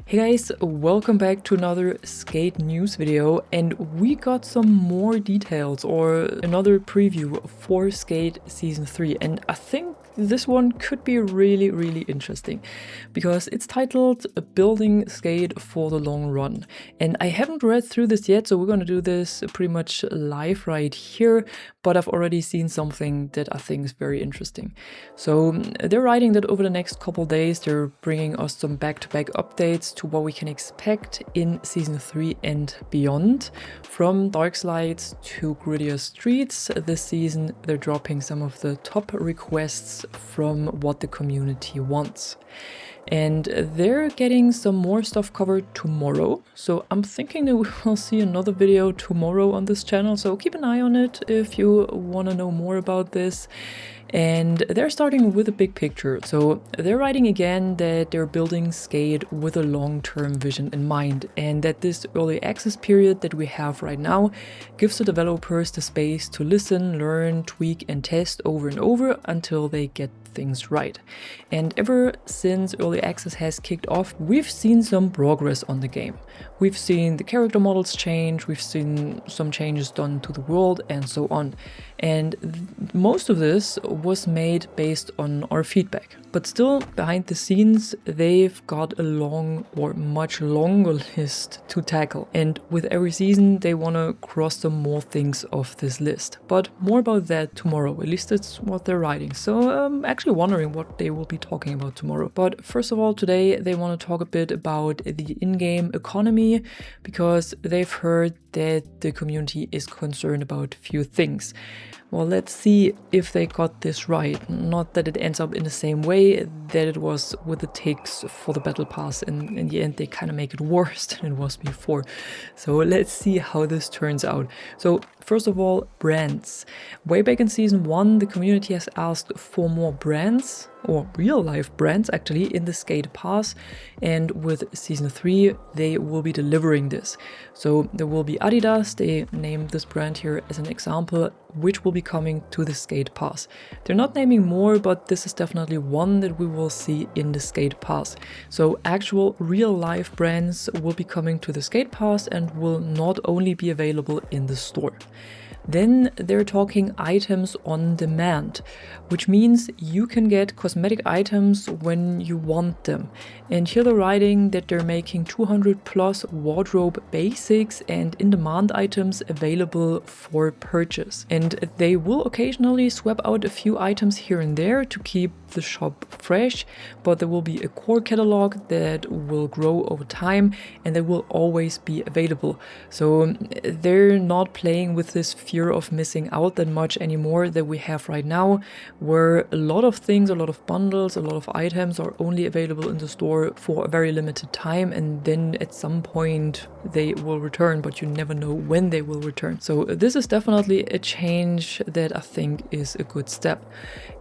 Hey guys, welcome back to another Skate news video, and we got some more details or another preview for Skate Season 3, and I think this one could be really interesting because it's titled Building Skate for the Long Run. And I haven't read through this yet, so we're going to do this pretty much live right here, but I've already seen something that I think is very interesting. So they're writing that over the next couple days they're bringing us some back-to-back updates to what we can expect in Season 3 and beyond. From dark slides to grittier streets, this season they're dropping some of the top requests from what the community wants. And they're getting some more stuff covered tomorrow, so I'm thinking that we will see another video tomorrow on this channel, so keep an eye on it if you want to know more about this. And they're starting with a big picture, so they're writing again that they're building Skate with a long-term vision in mind, and that this early access period that we have right now gives the developers the space to listen, learn, tweak and test over and over until they get things right. And ever since early access has kicked off, we've seen some progress on the game. We've seen the character models change, we've seen some changes done to the world and so on. And most of this was made based on our feedback. But still, behind the scenes, they've got a long or much longer list to tackle. And with every season, they want to cross some more things off this list. But more about that tomorrow, at least that's what they're writing. So I'm actually wondering what they will be talking about tomorrow. But first of all, today they want to talk a bit about the in-game economy, because they've heard that the community is concerned about a few things. Well, let's see if they got this right. Not that it ends up in the same way that it was with the ticks for the battle pass, and in the end they kind of make it worse than it was before. So let's see how this turns out. So first of all, brands. Way back in Season 1, the community has asked for more brands, or real life brands actually, in the Skate Pass, and with Season 3 they will be delivering this. So there will be Adidas, they named this brand here as an example, which will be coming to the Skate Pass. They're not naming more, but this is definitely one that we will see in the Skate Pass. So actual real life brands will be coming to the Skate Pass and will not only be available in the store. Then they're talking items on demand, which means you can get cosmetic items when you want them. And here they're writing that they're making 200 plus wardrobe basics and in-demand items available for purchase. And they will occasionally swap out a few items here and there to keep the shop fresh, but there will be a core catalog that will grow over time and they will always be available. So they're not playing with this fear of missing out that much anymore that we have right now, where a lot of things, a lot of bundles, a lot of items are only available in the store for a very limited time, and then at some point they will return, but you never know when they will return. So this is definitely a change that I think is a good step.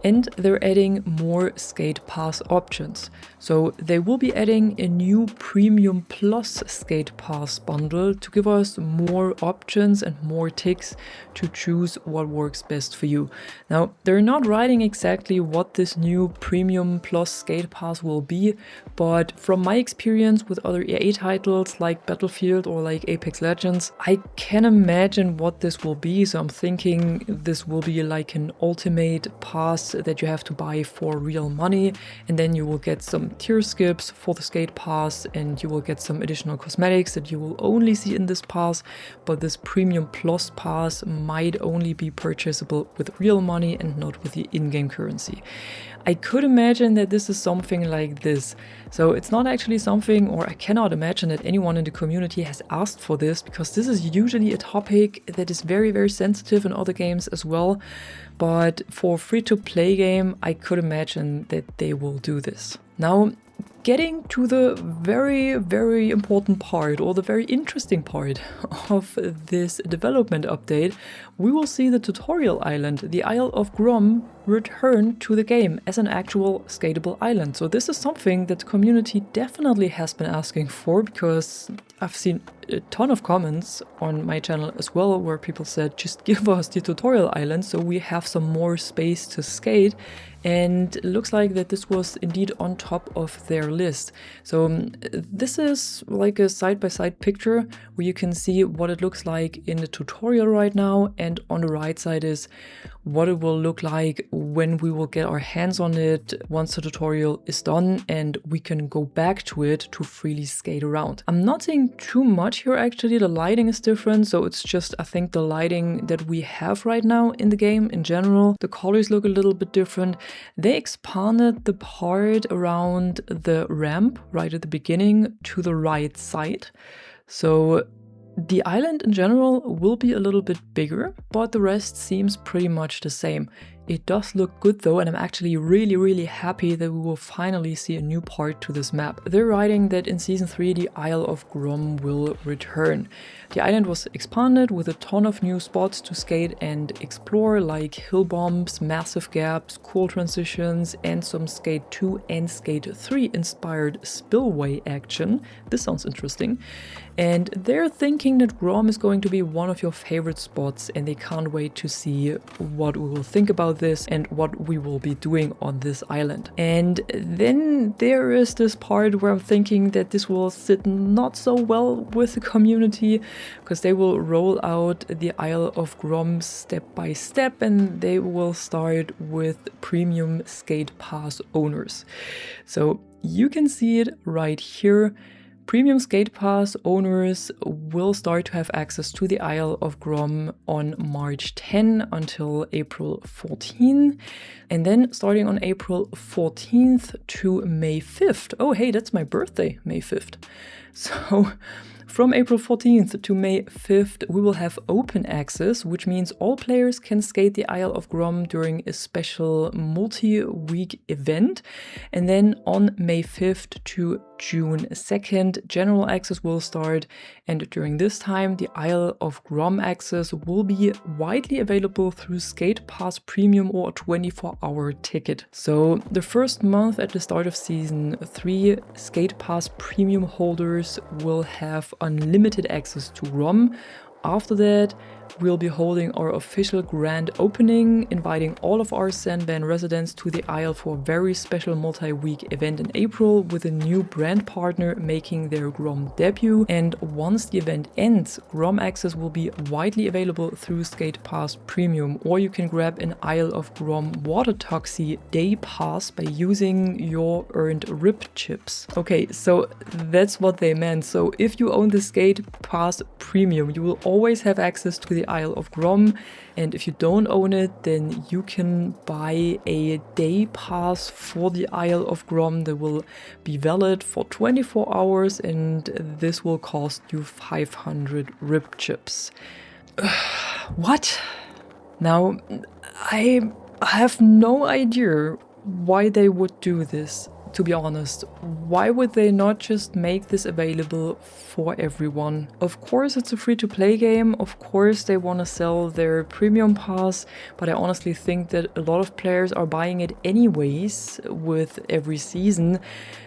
And they're adding more Skate Pass options. So they will be adding a new Premium Plus Skate Pass bundle to give us more options and more ticks to choose what works best for you. Now, they're not writing exactly what this new Premium Plus Skate Pass will be, but from my experience with other EA titles like Battlefield or like Apex Legends, I can imagine what this will be. So I'm thinking this will be like an ultimate pass that you have to buy for real money, and then you will get some tier skips for the Skate Pass, and you will get some additional cosmetics that you will only see in this pass, but this Premium Plus pass might only be purchasable with real money and not with the in-game currency. I could imagine that this is something like this. So it's not actually something, or I cannot imagine that anyone in the community has asked for this, because this is usually a topic that is very sensitive in other games as well. But for a free-to-play game, I could imagine that they will do this. Now, getting to the very important part, or the very interesting part of this development update, we will see the tutorial island, the Isle of Grom, return to the game as an actual skatable island. So this is something that the community definitely has been asking for, because I've seen a ton of comments on my channel as well, where people said, just give us the tutorial island so we have some more space to skate. And it looks like that this was indeed on top of their list. So this is like a side-by-side picture where you can see what it looks like in the tutorial right now, and on the right side is what it will look like when we will get our hands on it once the tutorial is done and we can go back to it to freely skate around. I'm not seeing too much here actually. The lighting is different, so it's just, I think, the lighting that we have right now in the game in general. The colors look a little bit different. They expanded the part around the ramp right at the beginning to the right side. So the island in general will be a little bit bigger, but the rest seems pretty much the same. It does look good though, and I'm actually really happy that we will finally see a new part to this map. They're writing that in Season 3 the Isle of Grom will return. The island was expanded with a ton of new spots to skate and explore, like hill bumps, massive gaps, cool transitions, and some Skate 2 and Skate 3 inspired spillway action. This sounds interesting. And they're thinking that Grom is going to be one of your favorite spots, and they can't wait to see what we will think about this and what we will be doing on this island. And then there is this part where I'm thinking that this will sit not so well with the community, because they will roll out the Isle of Grom step by step, and they will start with premium skate pass owners. So you can see it right here. Premium Skate Pass owners will start to have access to the Isle of Grom on March 10 until April 14. And then starting on April 14th to May 5th. Oh, hey, that's my birthday, May 5th. So from April 14th to May 5th, we will have open access, which means all players can skate the Isle of Grom during a special multi-week event. And then on May 5th to June 2nd, general access will start. And during this time, the Isle of Grom access will be widely available through Skate Pass Premium or a 24-hour ticket. So the first month at the start of Season 3, Skate Pass Premium holders will have unlimited access to Grom. After that, we'll be holding our official grand opening, inviting all of our Sandban residents to the Isle for a very special multi-week event in April with a new brand partner making their Grom debut. And once the event ends, Grom access will be widely available through Skate Pass Premium, or you can grab an Isle of Grom Water Taxi Day Pass by using your earned RIP chips. Okay, so that's what they meant. So if you own the Skate Pass Premium, you will always have access to the Isle of Grom, and if you don't own it, then you can buy a day pass for the Isle of Grom that will be valid for 24 hours, and this will cost you 500 RIP chips. What? Now, I have no idea why they would do this. To be honest, why would they not just make this available for everyone? Of course it's a free-to-play game, of course they want to sell their premium pass, but I honestly think that a lot of players are buying it anyways with every season.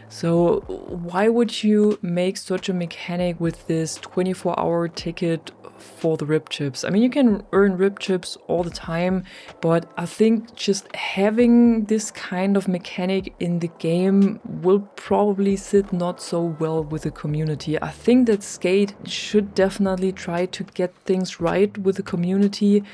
So why would you make such a mechanic with this 24-hour ticket for the RIP chips? I mean, you can earn RIP chips all the time, but I think just having this kind of mechanic in the game will probably sit not so well with the community. I think that Skate should definitely try to get things right with the community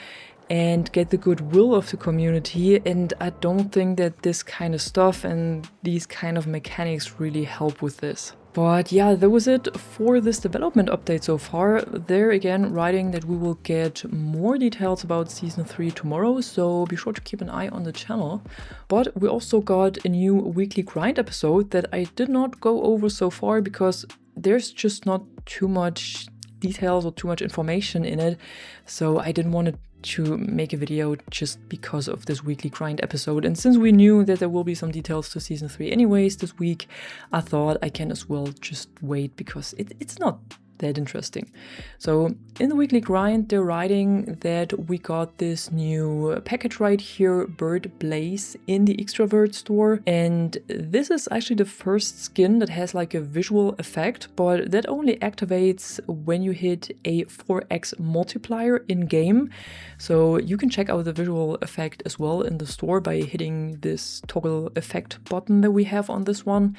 and get the goodwill of the community, and I don't think that this kind of stuff and these kind of mechanics really help with this. But yeah, that was it for this development update so far. They're again writing that we will get more details about Season 3 tomorrow, so be sure to keep an eye on the channel. But we also got a new weekly grind episode that I did not go over so far because there's just not too much details or too much information in it, so I didn't want to make a video just because of this weekly grind episode. And since we knew that there will be some details to Season 3 anyways this week, I thought I can as well just wait, because it's not that interesting. So in the weekly grind, they're writing that we got this new package right here, Bird Blaze, in the Extrovert store. And this is actually the first skin that has like a visual effect, but that only activates when you hit a 4x multiplier in game. So you can check out the visual effect as well in the store by hitting this toggle effect button that we have on this one.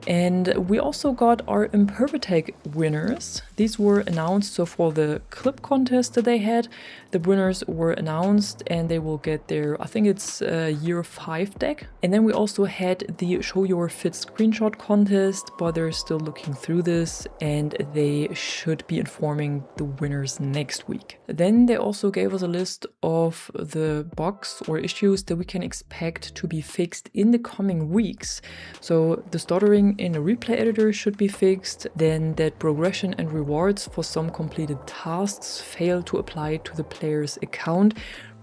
And we also got our Impervitech winners. These were announced, so for the clip contest that they had, the winners were announced and they will get their, I think it's year 5 deck. And then we also had the show your fit screenshot contest, but they're still looking through this and they should be informing the winners next week. Then they also gave us a list of the bugs or issues that we can expect to be fixed in the coming weeks. So the stuttering in a replay editor should be fixed, then that progression and rewards for some completed tasks fail to apply to the player's account.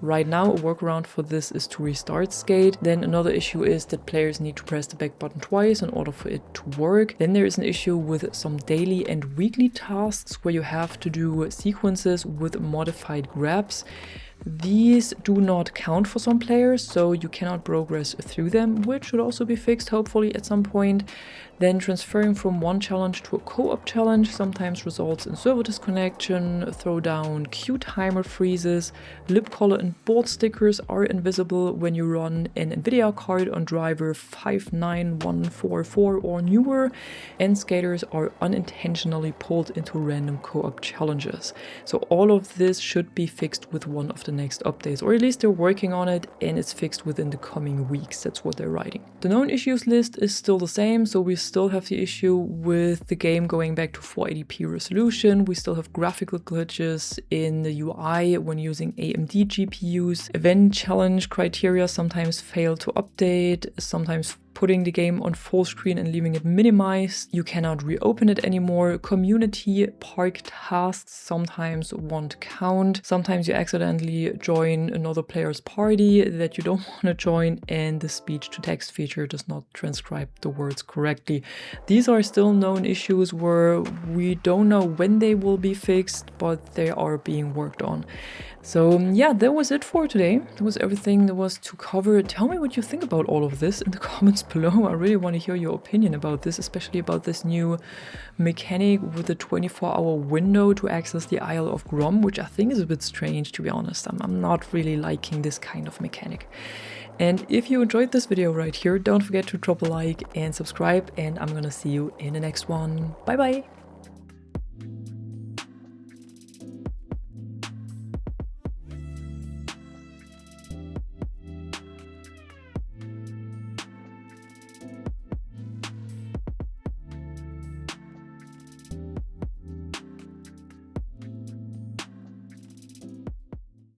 Right now, a workaround for this is to restart Skate. Then another issue is that players need to press the back button twice in order for it to work. Then there is an issue with some daily and weekly tasks where you have to do sequences with modified grabs. These do not count for some players, so you cannot progress through them, which should also be fixed hopefully at some point. Then transferring from one challenge to a co-op challenge sometimes results in server disconnection, throwdown, queue timer freezes, lip color and board stickers are invisible when you run an Nvidia card on driver 59144 or newer, and skaters are unintentionally pulled into random co-op challenges. So all of this should be fixed with one of the next updates, or at least they're working on it and it's fixed within the coming weeks. That's what they're writing. The known issues list is still the same, so we still have the issue with the game going back to 480p resolution. We still have graphical glitches in the UI when using AMD GPUs. Event challenge criteria sometimes fail to update, sometimes putting the game on full screen and leaving it minimized. You cannot reopen it anymore. Community park tasks sometimes won't count. Sometimes you accidentally join another player's party that you don't want to join, and the speech to text feature does not transcribe the words correctly. These are still known issues where we don't know when they will be fixed, but they are being worked on. So yeah, that was it for today. That was everything there was to cover. Tell me what you think about all of this in the comments below. I really want to hear your opinion about this, especially about this new mechanic with the 24-hour window to access the Isle of Grom, which I think is a bit strange, to be honest. I'm not really liking this kind of mechanic. And if you enjoyed this video right here, don't forget to drop a like and subscribe, and I'm gonna see you in the next one. Bye bye!